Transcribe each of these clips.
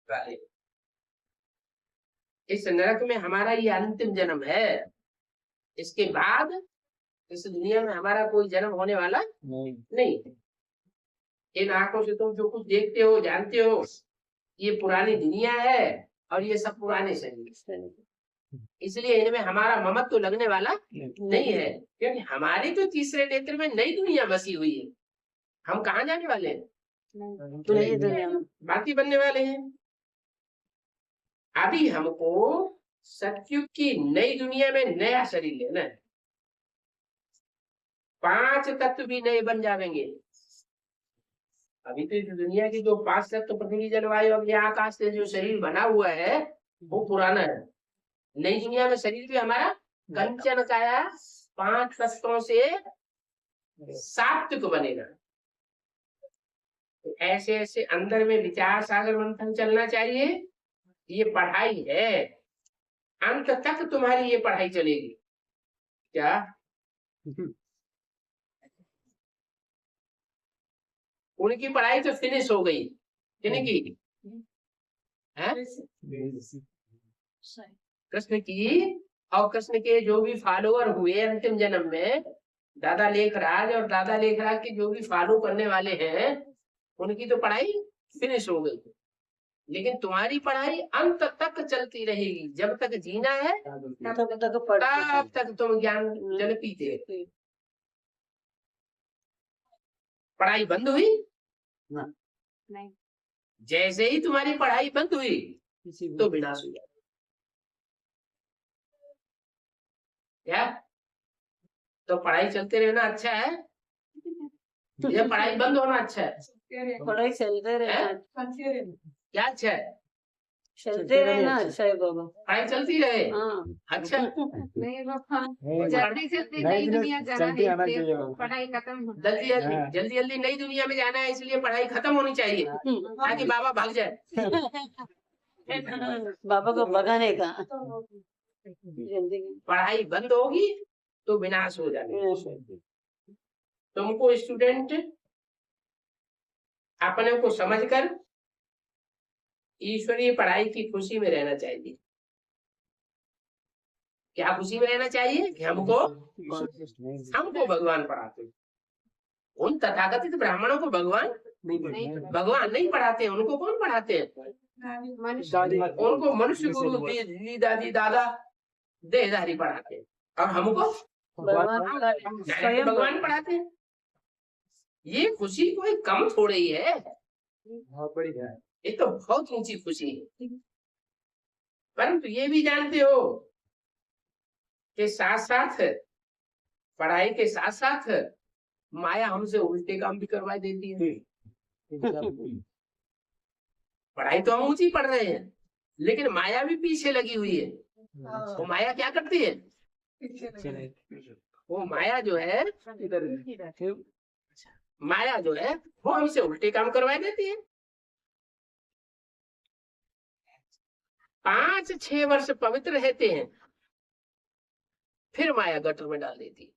वाले। इस नरक में हमारा ये अंतिम जन्म है। इसके बाद इस दुनिया में हमारा कोई जन्म होने वाला नहीं। इन आंखों से तुम जो कुछ देखते हो जानते हो ये पुरानी दुनिया है और ये सब पुराने शरीर, इसलिए इनमें हमारा ममत्व तो लगने वाला नहीं है, क्योंकि हमारी तो तीसरे नेत्र में नई दुनिया बसी हुई है। हम कहाँ जाने वाले हैं? नई दुनिया में बाकी बनने वाले हैं। अभी हमको सतयुग की नई दुनिया में नया शरीर लेना है। 5 तत्व भी नए बन जाएंगे। अभी तो इस दुनिया की जो 5 तत्व पृथ्वी जलवायु अग्नि आकाश से जो शरीर बना हुआ है वो पुराना है। नई दुनिया में शरीर भी हमारा कंचन काया 5 तत्वों से सात्विक बनेगा। तो ऐसे ऐसे अंदर में विचार सागर मंथन चलना चाहिए। ये पढ़ाई है, अंत तक तुम्हारी ये पढ़ाई चलेगी। क्या उनकी पढ़ाई तो फिनिश हो गई, किनकी? कृष्ण की। और कृष्ण के जो भी फॉलोअर हुए अंतिम जन्म में, दादा लेखराज और दादा लेखराज के जो भी फॉलो करने वाले हैं उनकी तो पढ़ाई फिनिश हो गई। लेकिन तुम्हारी पढ़ाई अंत तक चलती रहेगी। जब तक जीना है तब तक तुम ज्ञान जल पीते। पढ़ाई बंद हुई नहीं। जैसे ही तुम्हारी पढ़ाई बंद हुई तो विनाश हो गया। क्या? तो पढ़ाई चलते रहना अच्छा है या पढ़ाई बंद होना अच्छा है? पढ़ाई चलते रहना क्या अच्छा है? चलते रहना अच्छा है बाबा। पढ़ाई चलती रहे। अच्छा नहीं बाबा, जल्दी जल्दी नई दुनिया जाना है, पढ़ाई खत्म जल्दी जल्दी जल्दी नई दुनिया में जाना है, इसलिए पढ़ाई खत्म होनी चाहिए ताकि बाबा भाग जाए। बाबा को भगाने का। पढ़ाई बंद होगी तो विनाश हो जाएगा। तुमको स्टूडेंट अपने को समझकर ईश्वरीय पढ़ाई की खुशी में रहना चाहिए। क्या खुशी में रहना चाहिए कि हमको भगवान पढ़ाते। उन तथाकथित ब्राह्मणों को भगवान नहीं पढ़ाते। उनको कौन पढ़ाते हैं? उनको मनुष्य गुरु दी दादी दादा देहधारी पढ़ाते हैं और हमको भगवान पढ़ाते हैं। ये खुशी कोई कम थोड़ी है, ये तो बहुत ऊंची खुशी है। परंतु ये भी जानते हो कि साथ साथ पढ़ाई के साथ साथ माया हमसे उल्टे काम भी करवा देती है। पढ़ाई तो हम ऊंची पढ़ रहे हैं लेकिन माया भी पीछे लगी हुई है। वो माया क्या करती है? वो माया जो है वो हमसे उल्टे काम करवा देती है। 5-6 वर्ष पवित्र रहते हैं फिर माया गटर में डाल देती है।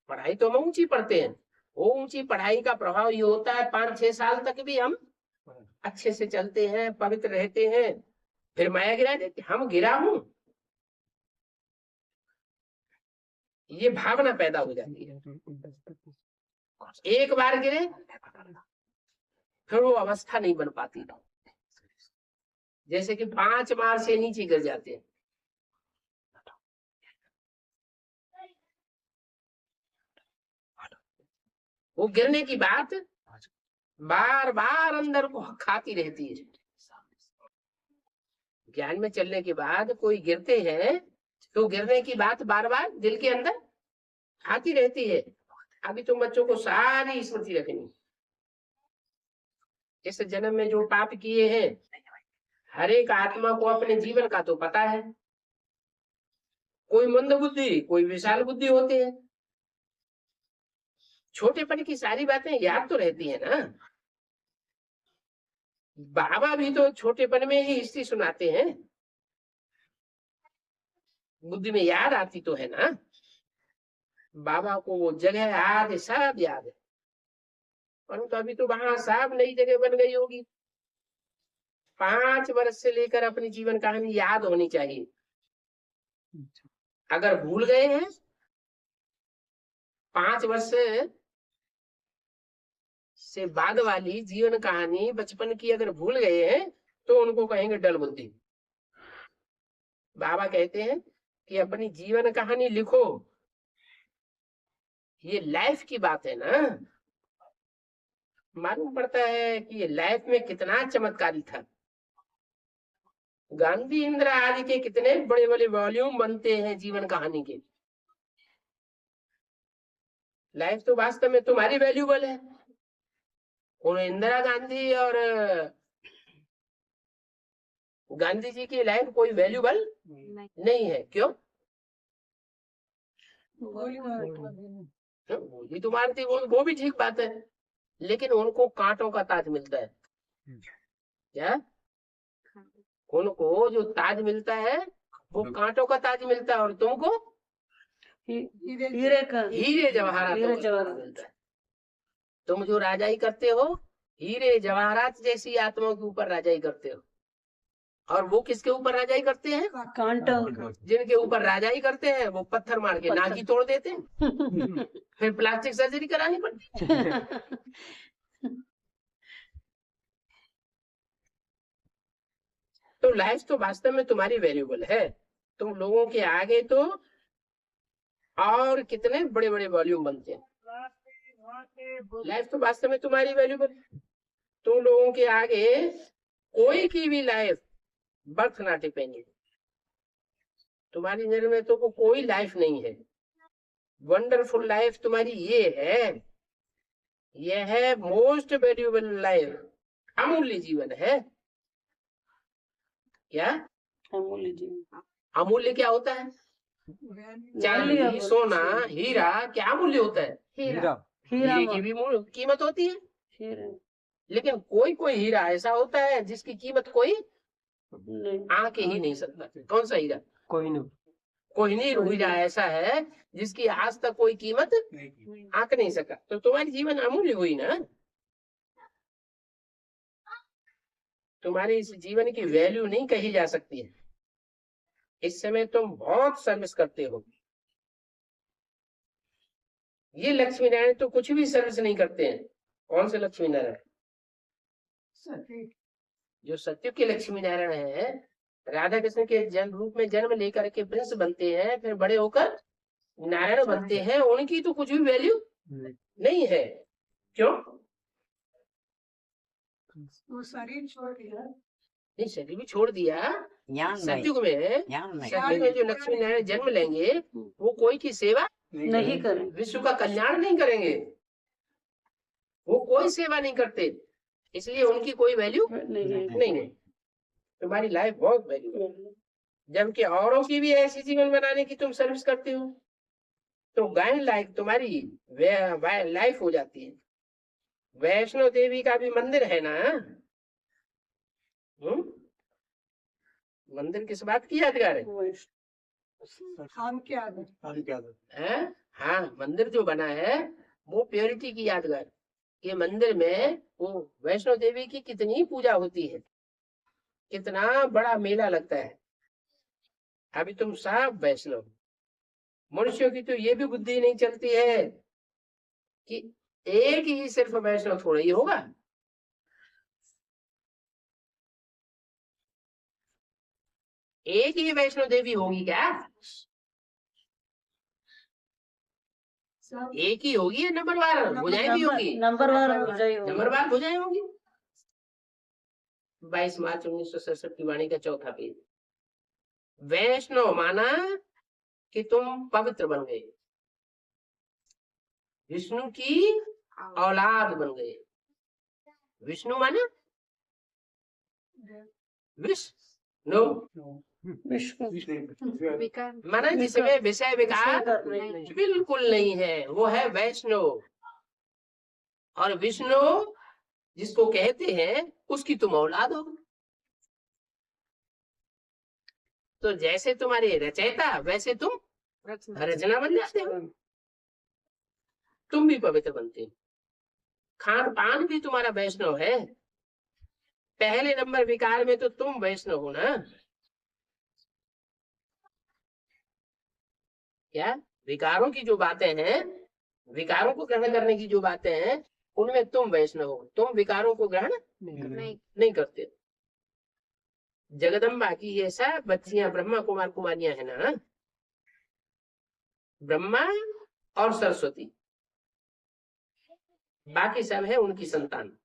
पढ़ाई तो हम ऊंची पढ़ते हैं, वो ऊंची पढ़ाई का प्रभाव ये होता है 5-6 साल तक भी हम अच्छे से चलते हैं, पवित्र रहते हैं, फिर माया गिरा देती। हम गिरा हूं ये भावना पैदा हो जाती है। एक बार गिरे फिर वो अवस्था नहीं बन पाती। जैसे कि 5 बार से नीचे गिर जाते हैं। वो गिरने की बात बार बार अंदर को खाती रहती है। ज्ञान में चलने के बाद कोई गिरते हैं तो गिरने की बात बार बार दिल के अंदर आती रहती है। अभी तुम बच्चों को सारी स्मृति रखनी। इस जन्म में जो पाप किए हैं हर एक आत्मा को अपने जीवन का तो पता है। कोई मंद बुद्धि कोई विशाल बुद्धि होते हैं। छोटेपन की सारी बातें याद तो रहती है ना। बाबा भी तो छोटेपन में ही हिस्ट्री सुनाते हैं, बुद्धि में याद आती तो है ना। बाबा को वो जगह याद है, सब याद है। परंतु अभी तो वहां साहब नई जगह बन गई होगी। 5 वर्ष से लेकर अपनी जीवन कहानी याद होनी चाहिए। अगर भूल गए हैं 5 वर्ष से बाद वाली जीवन कहानी बचपन की अगर भूल गए हैं तो उनको कहेंगे डल बुद्धि। बाबा कहते हैं कि अपनी जीवन कहानी लिखो। ये लाइफ की बात है ना। मालूम पड़ता है कि ये लाइफ में कितना चमत्कारी था। गांधी इंदिरा आदि के कितने बड़े बड़े वॉल्यूम बनते हैं जीवन कहानी के। लाइफ तो वास्तव में तुम्हारी वैल्यूबल है। उन इंदिरा गांधी और गांधी जी की लाइफ कोई वैल्यूबल नहीं है। क्यों? गोली तो मारती, वो भी ठीक बात है, लेकिन उनको कांटों का ताज मिलता है। क्या? उनको जो ताज मिलता है वो कांटों का ताज मिलता है, और तुमको हीरे जवाहरात मिलता है। तुम जो राजाई करते हो हीरे जवाहरात जैसी आत्माओं के ऊपर राजाई करते हो। और वो किसके ऊपर राजाई करते हैं? कांटों। जिनके ऊपर राजाई करते हैं वो पत्थर मार के नाक ही तोड़ देते हैं। फिर प्लास्टिक सर्जरी करानी पड़ती है। तो लाइफ तो वास्तव में तुम्हारी वैल्यूबल है। तुम लोगों के आगे तो और कितने बड़े बड़े वॉल्यूम बनते हैं। लाइफ तो वास्तव में तुम्हारी वैल्यूबल है। तुम लोगों के आगे कोई की भी लाइफ बर्थ ना टिपेंगे। तुम्हारी नजर में तो कोई लाइफ नहीं है। वंडरफुल लाइफ तुम्हारी ये है। यह है मोस्ट वैल्यूबल लाइफ। अमूल्य जीवन है। क्या अमूल्य जीवन? अमूल्य क्या होता है? चांदी, सोना, हीरा क्या अमूल्य होता है? हीरा। हीरे की भी कीमत होती है, लेकिन कोई कोई हीरा ऐसा होता है जिसकी कीमत कोई आंक ही नहीं सकता। कौन सा हीरा? कोहिनूर हीरा ऐसा है जिसकी आज तक कोई कीमत आंक नहीं सका। तो तुम्हारी जीवन अमूल्य हुई ना। तुम्हारी इस जीवन की वैल्यू नहीं कही जा सकती है। इस समय तुम बहुत सर्विस करते हो। ये लक्ष्मी नारायण तो कुछ भी सर्विस नहीं करते हैं। कौन से लक्ष्मी नारायण? जो सत्य के लक्ष्मी नारायण है, राधा कृष्ण के जन्म रूप में जन्म लेकर के प्रिंस बनते हैं, फिर बड़े होकर नारायण बनते हैं, उनकी तो कुछ भी वैल्यू नहीं है। क्यों? वो शरीर छोड़ दिया। नहीं, शरीर भी छोड़ दिया। सत्युग में जो लक्ष्मी नारायण जन्म लेंगे वो कोई की सेवा नहीं करें, विश्व का कल्याण नहीं करेंगे। वो कोई सेवा नहीं करते, इसलिए उनकी कोई वैल्यू नहीं है। तुम्हारी लाइफ बहुत वैल्यू, जबकि औरों की भी ऐसी जीवन बनाने की तुम सर्विस करते हो, तो गायन लाइफ तुम्हारी लाइफ हो जाती है। वैष्णो देवी का भी मंदिर है ना। मंदिर किस बात की यादगार है? हाँ, मंदिर जो बना है वो प्योरिटी की यादगार। ये मंदिर में वो वैष्णो देवी की कितनी पूजा होती है, कितना बड़ा मेला लगता है। अभी तुम सब वैष्णव। मनुष्यों की तो ये भी बुद्धि नहीं चलती है कि एक ही सिर्फ वैष्णव थोड़ा ही होगा। एक ही वैष्णो देवी होगी क्या? एक ही होगी या नंबरवार भुजाएं भी होगी? नंबरवार भुजाएं होगी। 22 मार्च 1967 की वाणी का चौथा पेज। वैष्णव माना कि तुम पवित्र बन गए, विष्णु की औलाद बन गए। विष्णु माना विष्णु माना जिसमें विषय विकार बिल्कुल नहीं है, वो है वैष्णव। और विष्णु जिसको कहते हैं उसकी तुम औलाद हो। तो जैसे तुम्हारे रचयिता वैसे तुम रचना बन जाते हो। तुम भी पवित्र बनते हो। खान पान भी तुम्हारा वैष्णव है। पहले नंबर विकार में तो तुम वैष्णव हो ना। क्या विकारों की जो बातें हैं, विकारों को ग्रहण करने की जो बातें हैं, उनमें तुम वैष्णव हो। तुम विकारों को ग्रहण नहीं करते। जगदम्बा की ये सब बच्चियां ब्रह्मा कुमार कुमारियां है ना, ब्रह्मा और सरस्वती, बाकी सब है उनकी संतान।